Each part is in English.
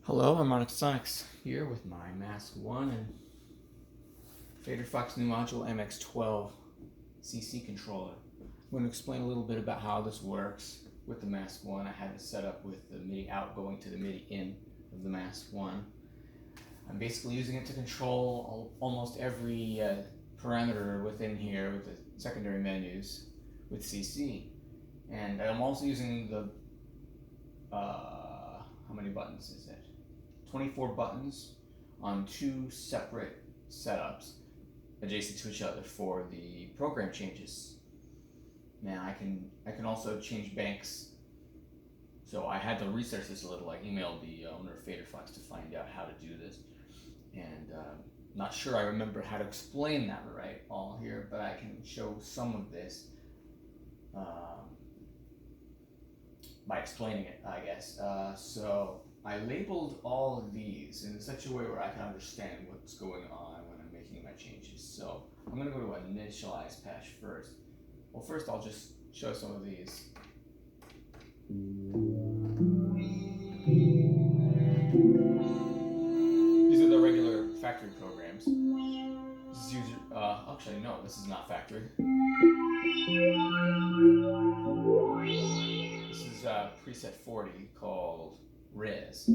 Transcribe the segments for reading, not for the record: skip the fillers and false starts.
Hello, I'm mx12 here with my Mask 1 and faderfox new module mx12 CC controller. I'm going to explain a little bit about how this works with the Mask 1. I have it set up with the MIDI out going to the MIDI in of the Mask 1. I'm basically using it to control almost every parameter within here with the secondary menus with CC. And I'm also using the, how many buttons is it? 24 buttons on two separate setups adjacent to each other for the program changes. Now I can also change banks. So I had to research this a little. I emailed the owner of faderfox to find out how to do this, and not sure I remember how to explain that right all here, but I can show some of this by explaining it, I guess. So I labeled all of these in such a way where I can understand what's going on when I'm making my changes. So I'm going to go to initialize patch first. Well, first I'll just show some of these. These are the regular factory programs. This is user, actually no, this is not factory. This is preset 40 called Riz.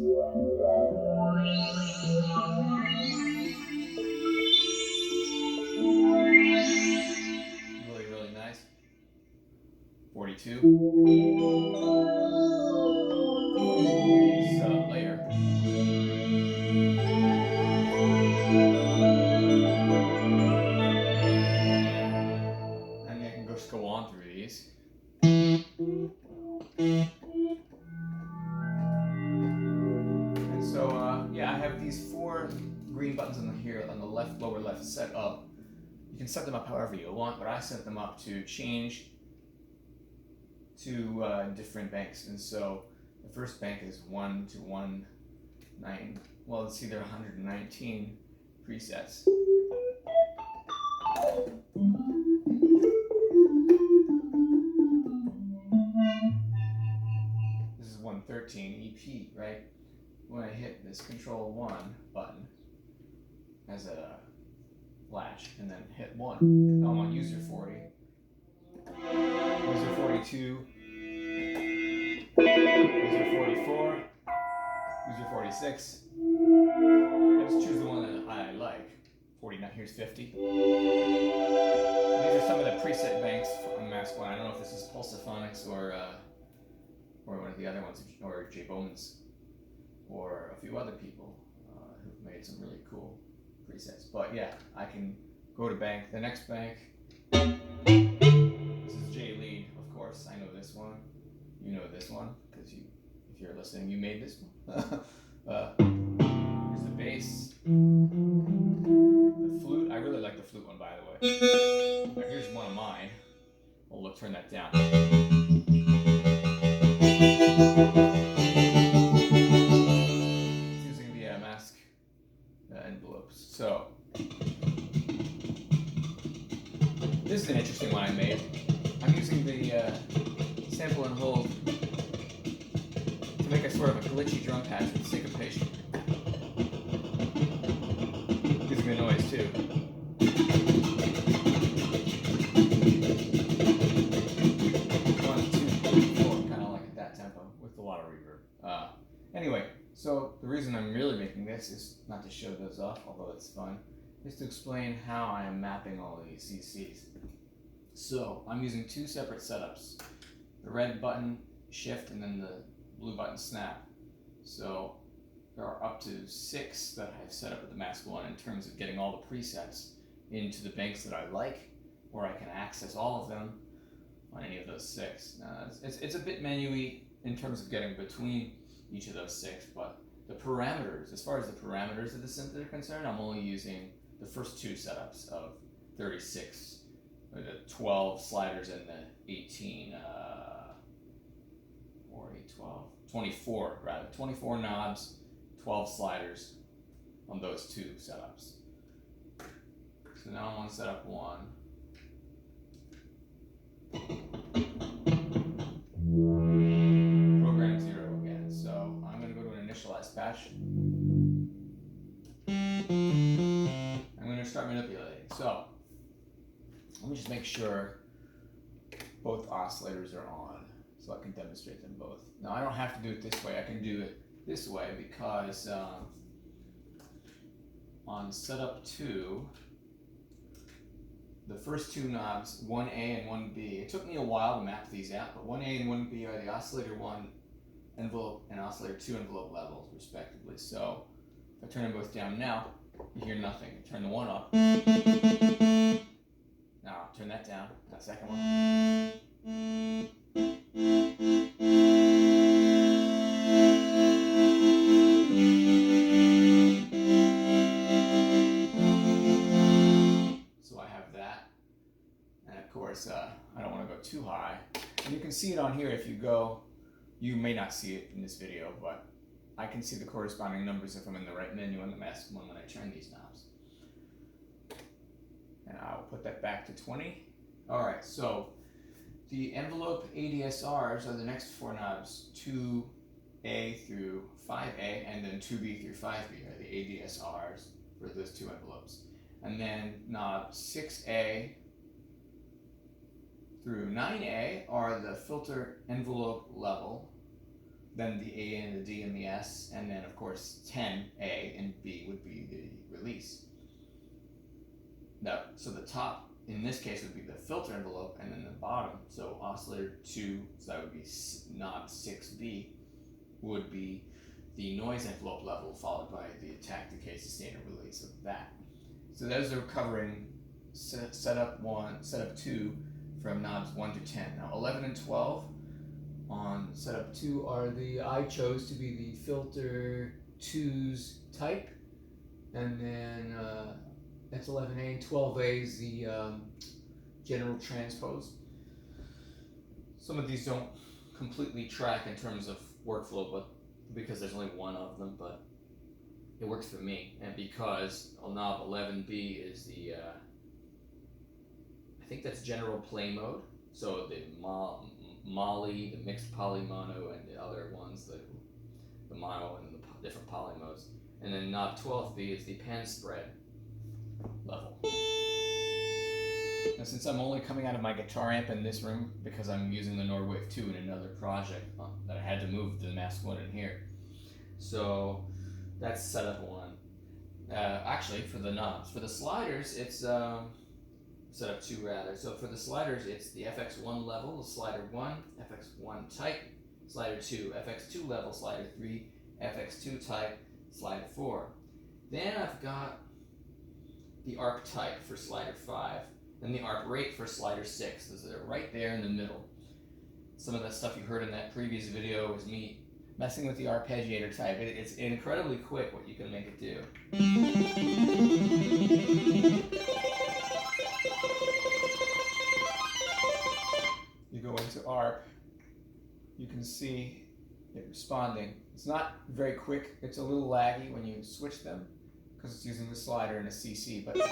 Really nice. 42. This is a layer. And I can just go on through these. And so, yeah, I have these four green buttons on here on the left, lower left set up. You can set them up however you want, but I set them up to change to different banks. And so the first bank is 1 to 1.9. Well, let's see, there are 119 presets. This is 113 EP, right? When I hit this Control 1 button as a latch and then hit 1, now I'm on user 40, user 42, user 44, user 46. Let's choose the one that I like. 49, here's 50. These are some of the preset banks on Mask 1. I don't know if this is Pulsaphonics or one of the other ones, or Jay Bowman's, or a few other people who've made some really cool presets. But yeah, I can go to bank. The next bank, this is Jay Lead, of course. I know this one. You know this one, because if you're listening, you made this one. Here's the bass. The flute, I really like the flute one, by the way. Now, here's one of mine. Well, look, turn that down. It's using the mask envelopes. So, this is an interesting one I made. I'm using the sample and hold to make a sort of a glitchy drum patch with syncopation. Using the noise too. 1, 2, 3, 4, kind of like at that tempo with a lot of reverb. Anyway, so the reason I'm really making this is not to show those off, although it's fun, is to explain how I am mapping all of these CCs. So I'm using two separate setups: the red button shift and then the blue button snap. So there are up to 6 that I've set up with the Mask 1 in terms of getting all the presets into the banks that I like, or I can access all of them on any of those 6. It's a bit menu-y in terms of getting between each of those 6, but the parameters, as far as the parameters of the synth are concerned, I'm only using the first 2 setups of 36, or the 12 sliders and the 18, 24 rather, 24 knobs, 12 sliders on those 2 setups. So now I'm on setup 1. Program 0 again. So I'm going to go to an initialize patch. I'm going to start manipulating. So let me just make sure both oscillators are on so I can demonstrate them both. Now I don't have to do it this way. I can do it this way because on setup 2, the first two knobs, 1A and 1B, it took me a while to map these out, but 1A and 1B are the oscillator 1 envelope and oscillator 2 envelope levels, respectively. So if I turn them both down now, you hear nothing. Turn the one up. Now turn that down. That second one. So I have that. And of course, I don't want to go too high. And you can see it on here if you go. You may not see it in this video, but I can see the corresponding numbers if I'm in the right menu on the mask one when I turn these knobs. And I'll put that back to 20. All right, so the envelope ADSRs are the next four knobs, 2A through 5A, and then 2B through 5B are the ADSRs for those two envelopes. And then knob 6A through 9A are the filter envelope level, then the A and the D and the S, and then of course 10A and B would be the release. Now, so the top in this case would be the filter envelope, and then the bottom, so oscillator 2, so that would be knob 6B, would be the noise envelope level followed by the attack, decay, sustain, or release of that. So those are covering setup 1, setup 2 from knobs 1 to 10. Now 11 and 12 on setup 2 are the, I chose to be the filter 2's type, and then that's 11A, and 12A is the general transpose. Some of these don't completely track in terms of workflow, but because there's only one of them, but it works for me. And because knob 11B is the, I think that's general play mode. So the Molly, the mixed poly mono, and the other ones, the mono and the different poly modes. And then knob 12B is the pan spread level. Now, since I'm only coming out of my guitar amp in this room because I'm using the Nordwave 2 in another project that I had to move the mask one in here. So that's setup 1. Actually, for the knobs. For the sliders, it's setup 2 rather. So for the sliders, it's the FX1 level, slider 1, FX1 type, slider 2, FX2 level, slider 3, FX2 type, slider 4. Then I've got the arc type for slider 5, and the arc rate for slider 6. Those are right there in the middle. Some of that stuff you heard in that previous video was me messing with the arpeggiator type. It's incredibly quick what you can make it do. You go into ARP, you can see it responding. It's not very quick, it's a little laggy when you switch them because it's using the slider and a CC, but so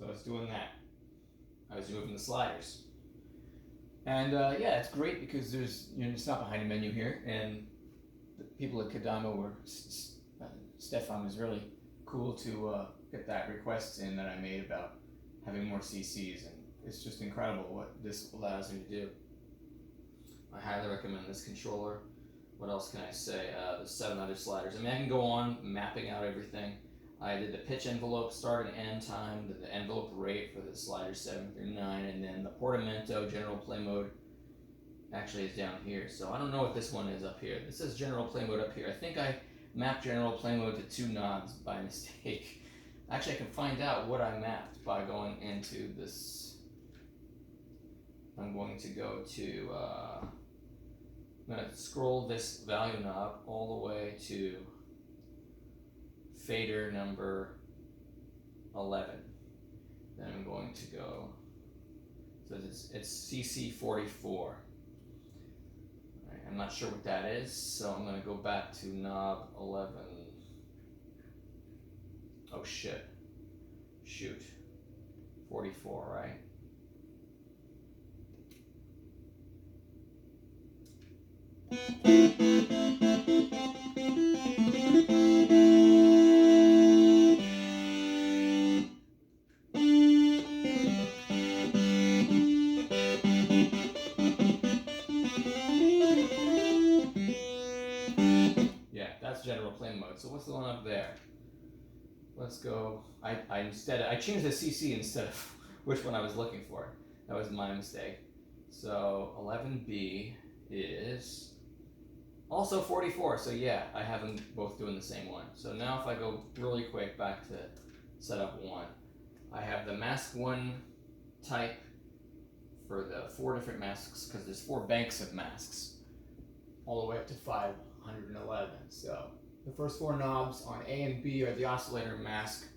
I was doing that. I was moving the sliders. And yeah, it's great because there's, it's not behind a menu here, and the people at Kodamo were, Stefan was really cool to get that request in that I made about having more CCs, and it's just incredible what this allows me to do. I highly recommend this controller. What else can I say? The 7 other sliders. I mean, I can go on mapping out everything. I did the pitch envelope start and end time, the envelope rate for the sliders 7 through 9, and then the portamento general play mode actually is down here. So I don't know what this one is up here. This says general play mode up here. I think I mapped general play mode to 2 knobs by mistake. Actually, I can find out what I mapped by going into this. I'm going to go to, I'm going to scroll this value knob all the way to fader number 11. Then I'm going to go, so it's CC44. Right, I'm not sure what that is, so I'm going to go back to knob 11. Oh shit. Shoot. 44, right? Yeah, that's general playing mode. So what's the one up there? Let's go. I changed the CC instead of which one I was looking for. That was my mistake. So 11B is also 44. So yeah, I have them both doing the same one. So now if I go really quick back to setup 1, I have the mask 1 type for the 4 different masks, because there's 4 banks of masks all the way up to 511. So the first 4 knobs on A and B are the oscillator mask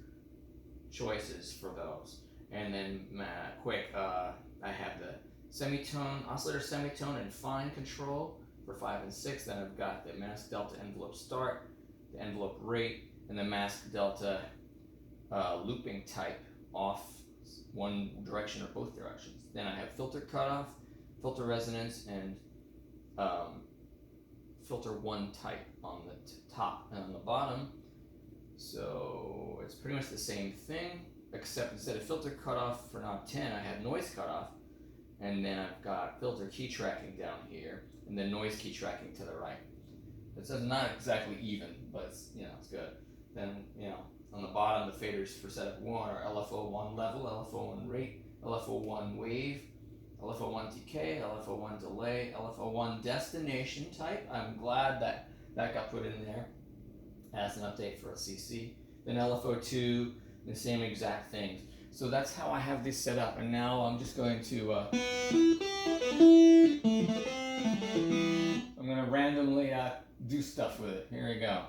choices for those. And then I have the semitone, oscillator semitone and fine control for 5 and 6. Then I've got the mask delta envelope start, the envelope rate, and the mask delta looping type off one direction or both directions. Then I have filter cutoff, filter resonance, and filter 1 type on the top and on the bottom. So it's pretty much the same thing, except instead of filter cutoff for knob 10, I have noise cutoff, and then I've got filter key tracking down here, and then noise key tracking to the right. It's not exactly even, but it's, it's good. Then, on the bottom, the faders for setup 1 are LFO1 level, LFO1 rate, LFO1 wave, LFO1 decay, LFO1 delay, LFO1 destination type. I'm glad that got put in there as an update for a CC. Then LFO2, the same exact things. So that's how I have this set up. And now I'm just going to I'm going to randomly do stuff with it. Here we go.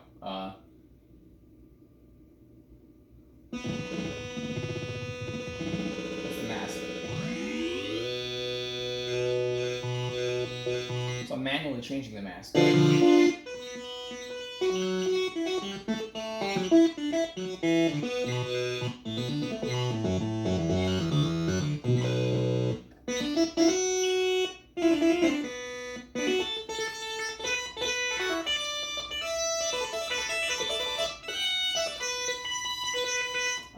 So I'm manually changing the mask.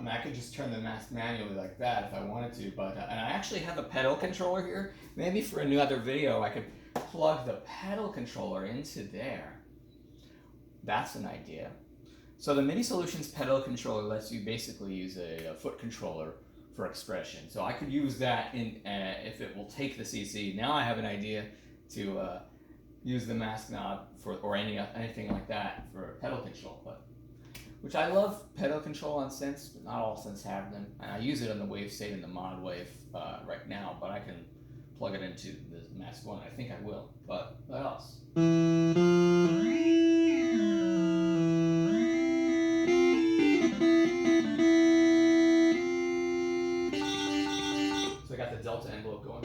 I could just turn the mask manually like that if I wanted to, but and I actually have a pedal controller here. Maybe for another video I could plug the pedal controller into there. That's an idea. So the MIDI Solutions pedal controller lets you basically use a foot controller for expression. So I could use that in if it will take the CC. Now I have an idea to use the mask knob for or anything like that for pedal control, which I love pedal control on synths, but not all synths have them. And I use it on the wave state and the mod wave right now, but I can plug it into the mask 1. I think I will, but what else? So I got the delta envelope going.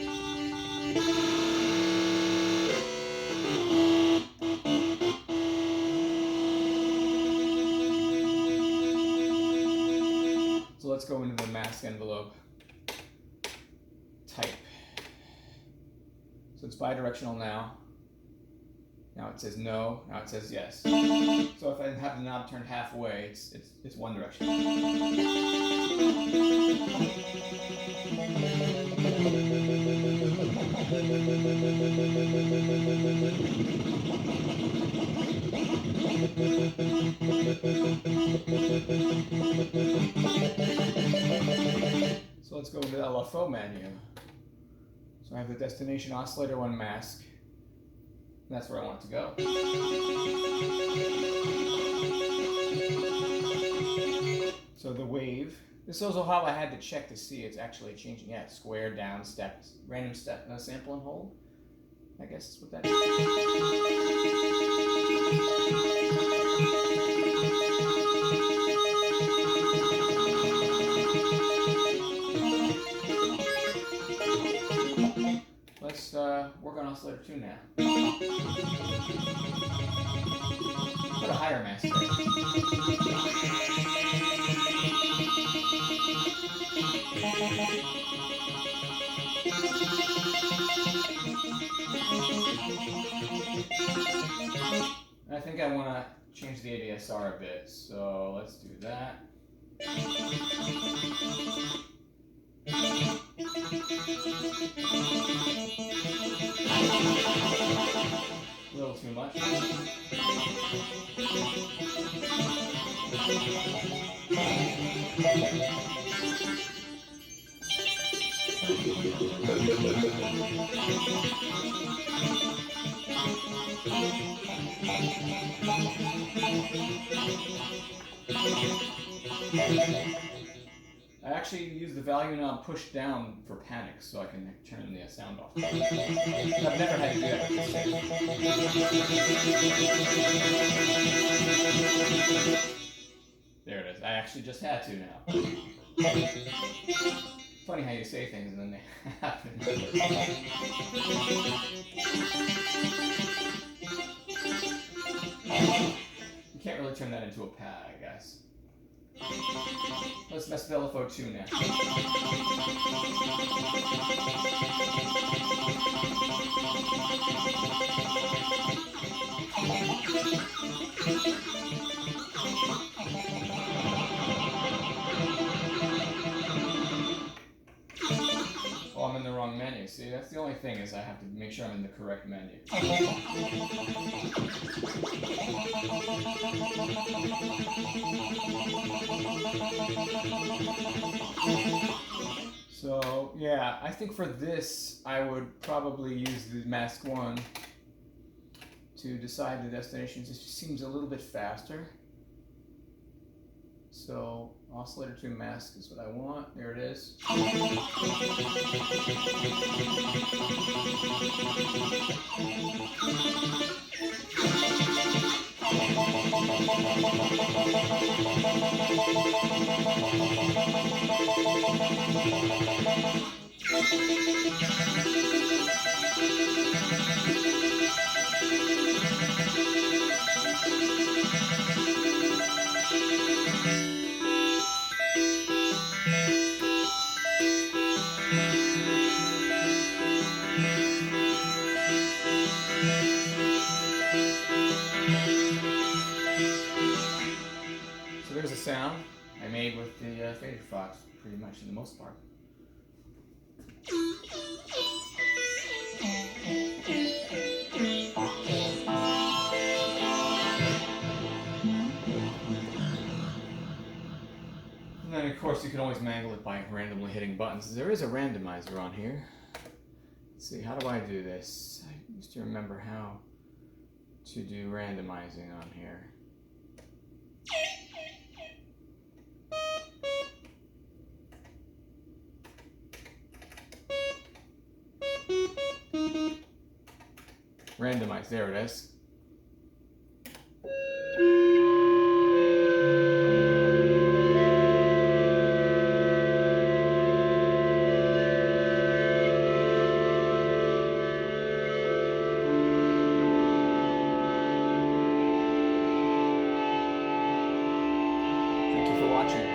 So let's go into the mask envelope type. So it's bidirectional now. Now it says no, now it says yes. So if I have the knob turned halfway, it's one direction. So let's go into the LFO menu. So I have the destination oscillator 1 mask. That's where I want it to go. So the wave. This is also how I had to check to see it's actually changing. Yeah, square, down, step, random step, sample and hold. I guess that's what that is. Let's work on oscillator 2 now. Put a higher mask there. I think I want to change the ADSR a bit, so let's do that. A little too much. I actually use the volume knob pushed down for panic, so I can turn the sound off. I've never had to do that with this. There it is. I actually just had to now. Funny how you say things and then they happen. You can't really turn that into a pad, I guess. Let's mess with LFO 2 now. Oh, I'm in the wrong menu. See, that's the only thing is I have to make sure I'm in the correct menu. So, yeah, I think for this, I would probably use the mask 1 to decide the destinations. It just seems a little bit faster. So, oscillator 2 mask is what I want. There it is. So there's a sound I made with the faderfox, pretty much for the most part. And then of course you can always mangle it by randomly hitting buttons. There is a randomizer on here. Let's see, how do I do this? I used to remember how to do randomizing on here. Randomize, there it is. Thank you for watching.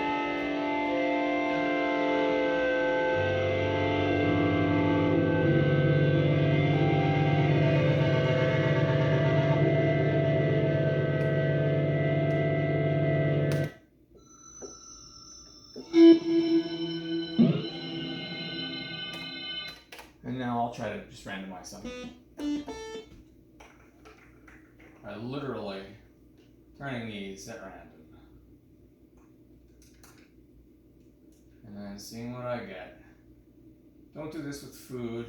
And now I'll try to just randomize something. Literally turning these at random. And then seeing what I get. Don't do this with food.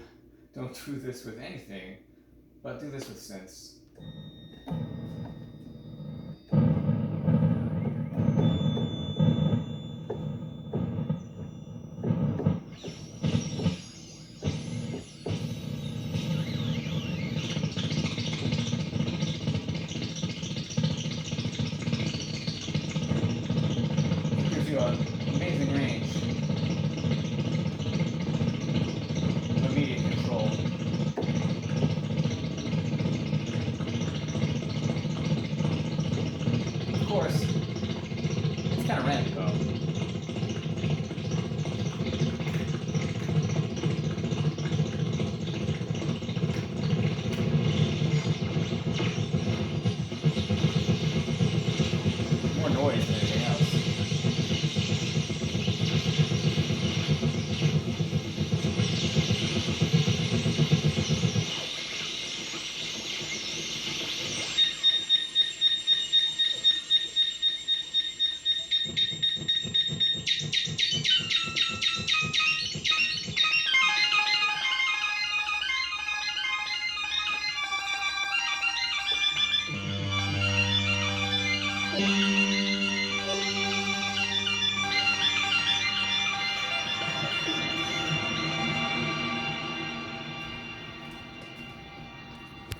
Don't do this with anything. But do this with synths.